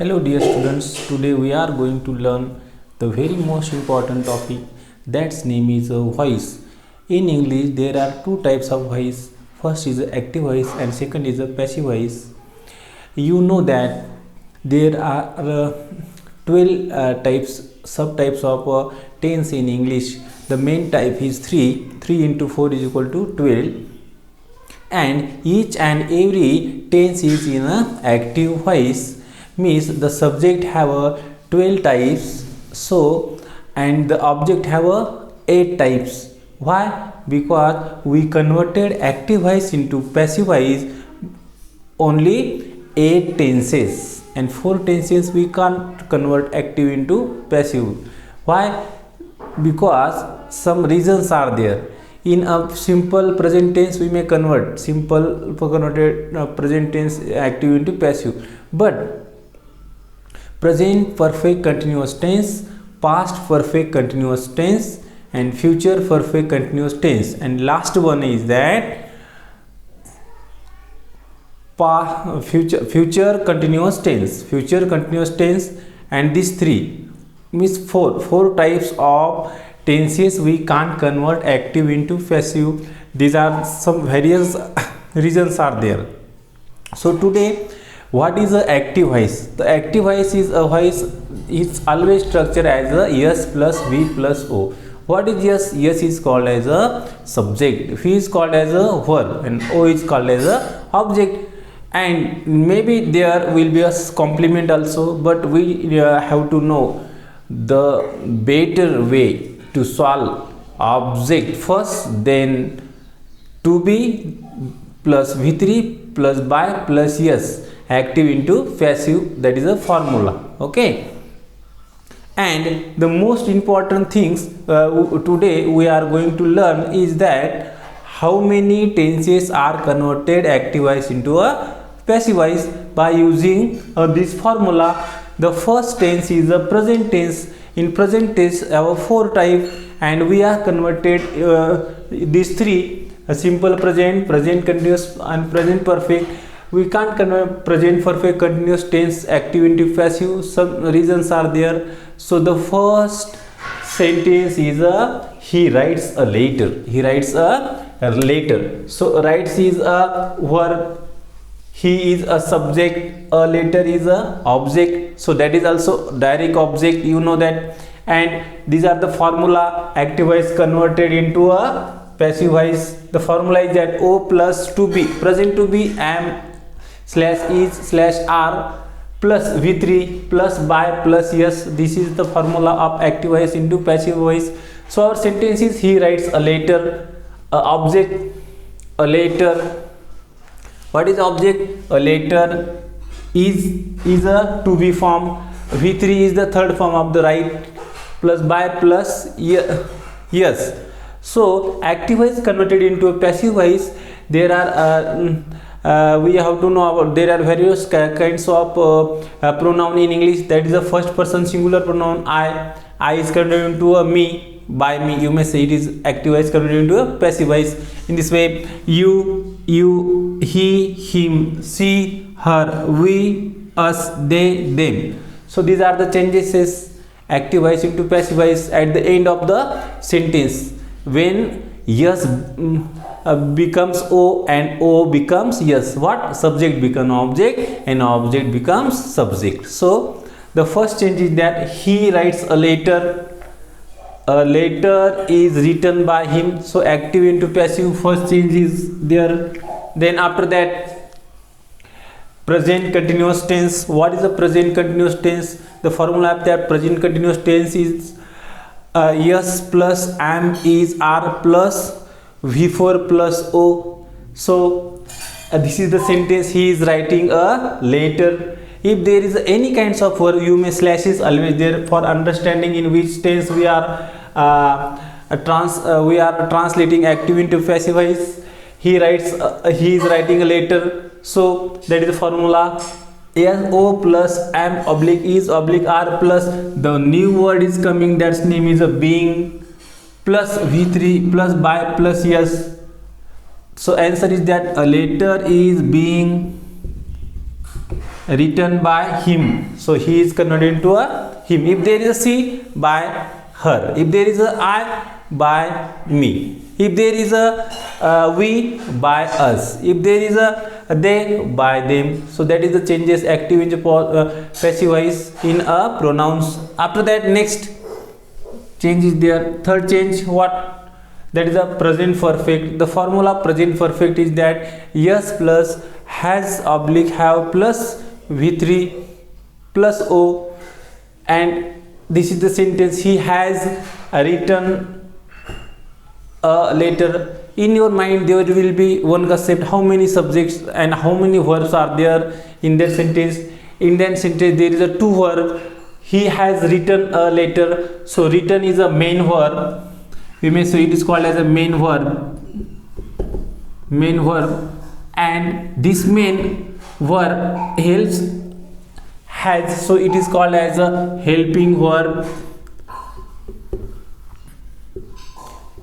Hello dear students, today we are going to learn the very most important topic, that's name is voice. In English there are two types of voice. First is active voice and second is a passive voice. You know that there are 12 subtypes of tense in English. The main type is 3 into 4 is equal to 12, and each and every tense is in a active voice, means the subject have a 12 types, so and the object have a 8 types. Why? Because we converted active voice into passive voice only 8 tenses, and 4 tenses we can't convert active into passive. Why? Because some reasons are there. In a simple present tense we may convert converted present tense active into passive, but present perfect continuous tense, past perfect continuous tense, and future perfect continuous tense, and last one is that future continuous tense, and these three means four types of tenses we can't convert active into passive. These are some various reasons are there. So today, what is a active voice? The active voice is a voice is always structured as a yes plus V plus O. What is yes? Yes is called as a subject, V is called as a verb, and O is called as a object. And maybe there will be a complement also, but we have to know the better way to solve object first, then to be plus V3 plus by plus yes active into passive, that is a formula. Okay, and the most important things today we are going to learn is that how many tenses are converted active voice into a passive voice by using this formula. The first tense is the present tense. In present tense our 4 types, and we are converted these 3: a simple present, present continuous, and present perfect. We can't convert present perfect continuous tense active into passive. Some reasons are there. So the first sentence is he writes a letter. He writes a letter. So writes is a verb, he is a subject, a letter is a object, so that is also direct object, you know that. And these are the formula active voice converted into a passive voice. The formula is that O plus to be, present to be, am slash is slash are plus V3 plus by plus yes. This is the formula of active voice into passive voice. So our sentence is he writes a letter, a object, a letter. What is object? A letter is a to be form. V3 is the third form of the write, plus by plus yes. So active voice converted into a passive voice. There are we have to know about, there are various kinds of pronoun in English. That is the first person singular pronoun I is converted into a me, by me, you may say it is active voice converted into a passive voice. In this way, you, he, him, she, her, we, us, they, them. So these are the changes, active voice into passive voice at the end of the sentence. When yes becomes O and O becomes yes, what? Subject becomes object and object becomes subject. So the first change is that he writes a letter. A letter is written by him, so active into passive, first change is there. Then after that, present continuous tense. What is the present continuous tense? The formula of that present continuous tense is yes plus am is are plus V4 plus O. So this is the sentence, he is writing a letter. If there is any kinds of verb, you may slash is always there for understanding in which tense we are translating active into passive voice. He is writing a letter, so that is the formula. Yes, O plus am oblique is oblique are plus the new word is coming, that's name is a being, plus V3 plus by plus yes. So answer is that a letter is being written by him. So he is converted into a him. If there is a she, by her. If there is a I, by me. If there is a we, by us. If there is a they, by them. So that is the changes active in passive voice in a pronouns. After that, next change is there. Third change, what? That is a present perfect. The formula of present perfect is that yes plus has oblique have plus V3 plus O, and this is the sentence. He has written a letter. In your mind there will be one concept, how many subjects and how many verbs are there in that sentence. In that sentence there is a two verb. He has written a letter. So written is a main verb. We may say it is called as a main verb, and this main verb helps has, so it is called as a helping verb.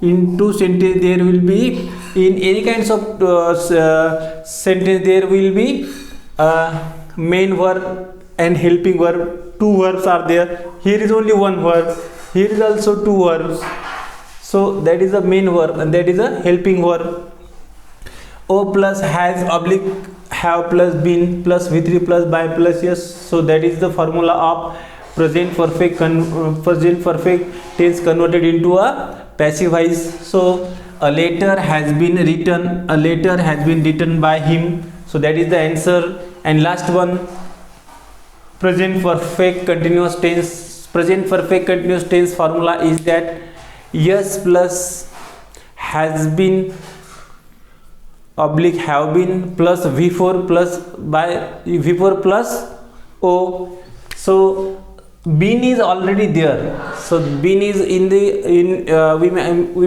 In two sentences there will be, in any kinds of sentence there will be main verb and helping verb. Two verbs are there. Here is only one verb. Here is also two verbs. So that is a main verb and that is a helping verb. O plus has oblique have plus been plus V3 plus by plus yes. So that is the formula of present perfect tense converted into a passive voice. So a letter has been written. A letter has been written by him. So that is the answer. And last one, present perfect continuous tense. Present perfect continuous tense formula is that yes plus has been oblique have been plus V4 plus by V4 plus O. So been is already there. So been is in the we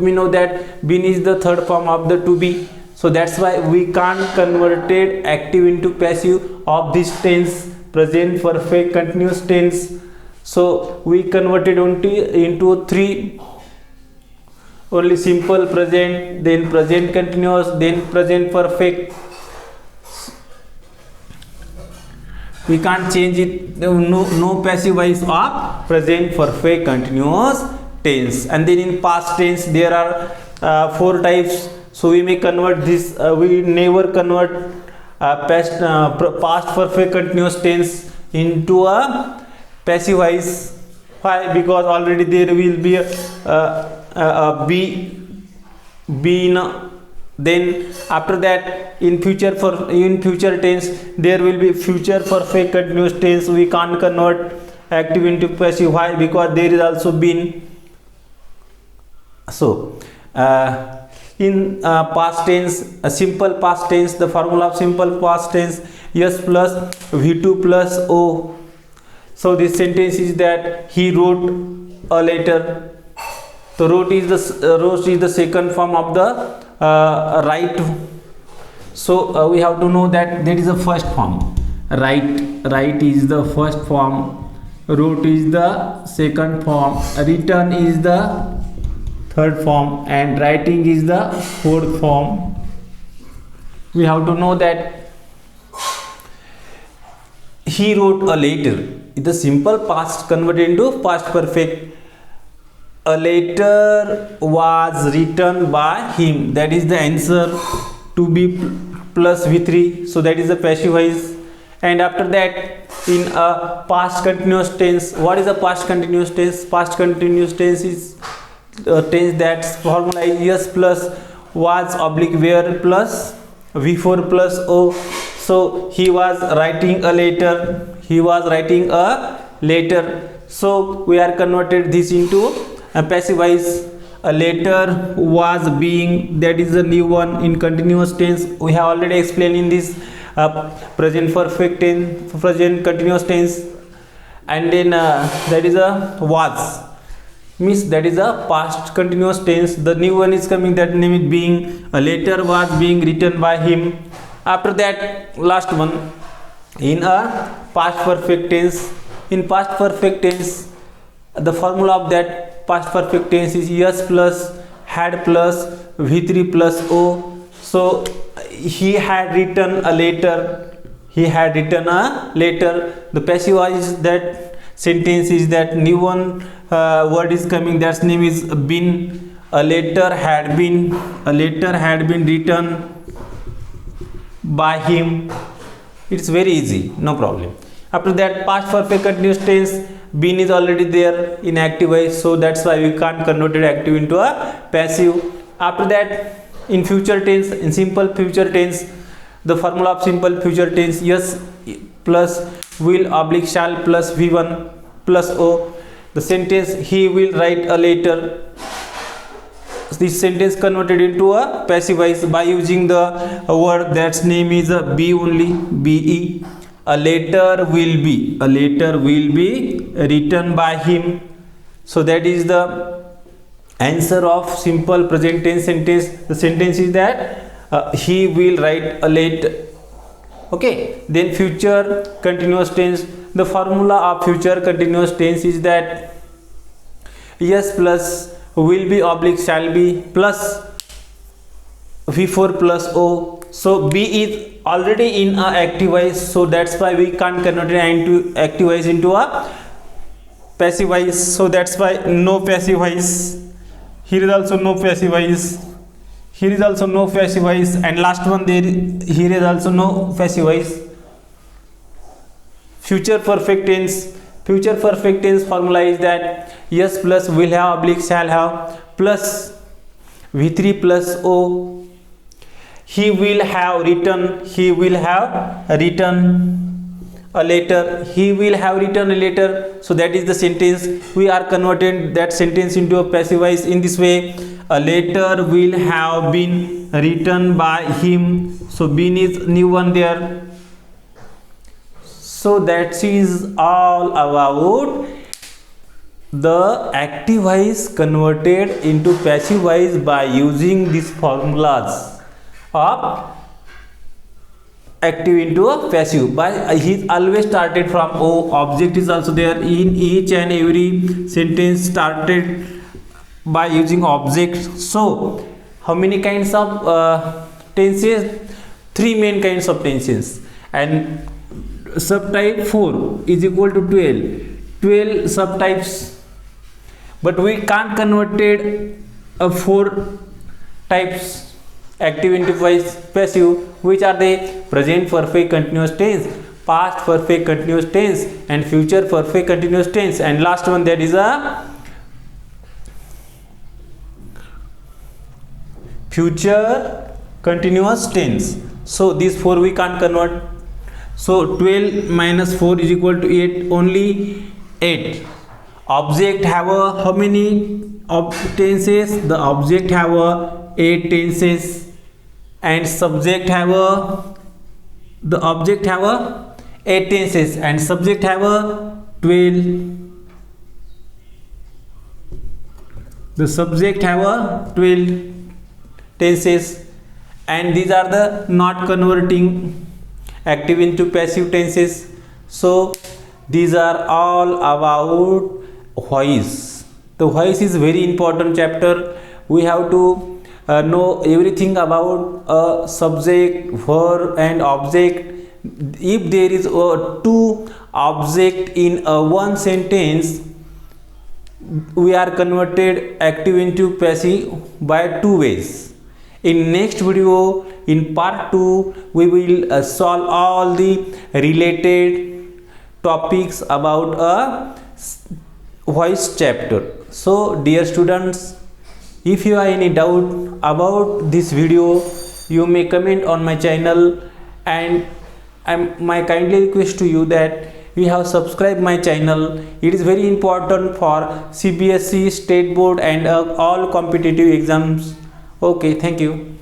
may know that been is the third form of the to be. So that's why we can't convert it active into passive of this tense, present perfect continuous tense. So we converted into three. Only simple present, then present continuous, then present perfect. We can't change it. No passive voice of present perfect continuous tense. And then in past tense there are four types. So we may convert this. We never convert past perfect continuous tense into a passive voice. Why? Because already there will be been. Then after that in future tense there will be future perfect continuous tense. We can't convert active into passive. Why? Because there is also been. So in past tense, a simple past tense, the formula of simple past tense, yes plus V2 plus O. So this sentence is that he wrote a letter. So wrote is the second form of the write. So we have to know that there is a first form. Write is the first form. Wrote is the second form. Written is the third form, and writing is the fourth form. We have to know that he wrote a letter. The simple past converted into past perfect. A letter was written by him. That is the answer. To be plus V3. So that is the passive voice. And after that in a past continuous tense, what is a past continuous tense? Past continuous tense is tense that formula is yes plus was oblique where plus V4 plus O. So he was writing a letter. So we are converted this into a passive voice. A letter was being, that is the new one in continuous tense. We have already explained in this present perfect tense, present continuous tense. And then that is a was, means that is a past continuous tense. The new one is coming, that name is being. A letter was being written by him. After that last one in a past perfect tense. In past perfect tense the formula of that past perfect tense is yes plus had plus V3 plus O. So he had written a letter. he had written a letter. The passive voice, that sentence is that new one word is coming, that's name is been. A letter had been written by him. It's very easy, no problem. After that, past perfect continuous tense, been is already there in active voice, so that's why we can't convert it active into a passive. After that, in future tense, in simple future tense, the formula of simple future tense, yes plus will oblique shall plus v1 plus o. The sentence, he will write a letter. This sentence converted into a passive voice by using the word that's name is a be only, be. A letter will be written by him. So that is the answer of simple present tense sentence. The sentence is that he will write a letter. Okay, then future continuous tense, the formula of future continuous tense is that yes plus will be oblique shall be plus v4 plus o. So be is already in a active voice, so that's why we can't convert it into active voice into a passive voice. So that's why no passive voice. Here is also no passive voice. Here is also no passive voice, and last one there, here is also no passive voice. Future perfect tense. Future perfect tense formula is that yes plus will have oblique shall have plus v3 plus o. He will have written a letter. He will have written a letter. So that is the sentence. We are converting that sentence into a passive voice in this way. A letter will have been written by him. So been is new one there. So that is all about the active voice converted into passive voice by using these formulas of active into a passive. By he always started from o. Object is also there in each and every sentence, started by using object. So how many kinds of tenses? 3 main kinds of tenses, and subtype 4 is equal to 12 subtypes, but we can't convert it 4 types active into passive, which are the present perfect continuous tense, past perfect continuous tense, and future perfect continuous tense, and last one, that is a future continuous tense. So these 4 we can't convert. So 12 minus 4 is equal to 8, only 8. Object have a how many tenses? The object have a 8 tenses, and subject have a, the object have a 8 tenses, and subject have a 12. The subject have a 12 tenses, and these are the not converting active into passive tenses. So these are all about voice. The voice is very important chapter. We have to know everything about a subject, verb and object. If there is a 2 object in a one sentence, we are converted active into passive by 2 ways. In next video, in part 2, we will solve all the related topics about a voice chapter. So dear students, if you have any doubt about this video, you may comment on my channel, and my kindly request to you that you have subscribed my channel. It is very important for CBSE, State Board and all competitive exams. Okay, thank you.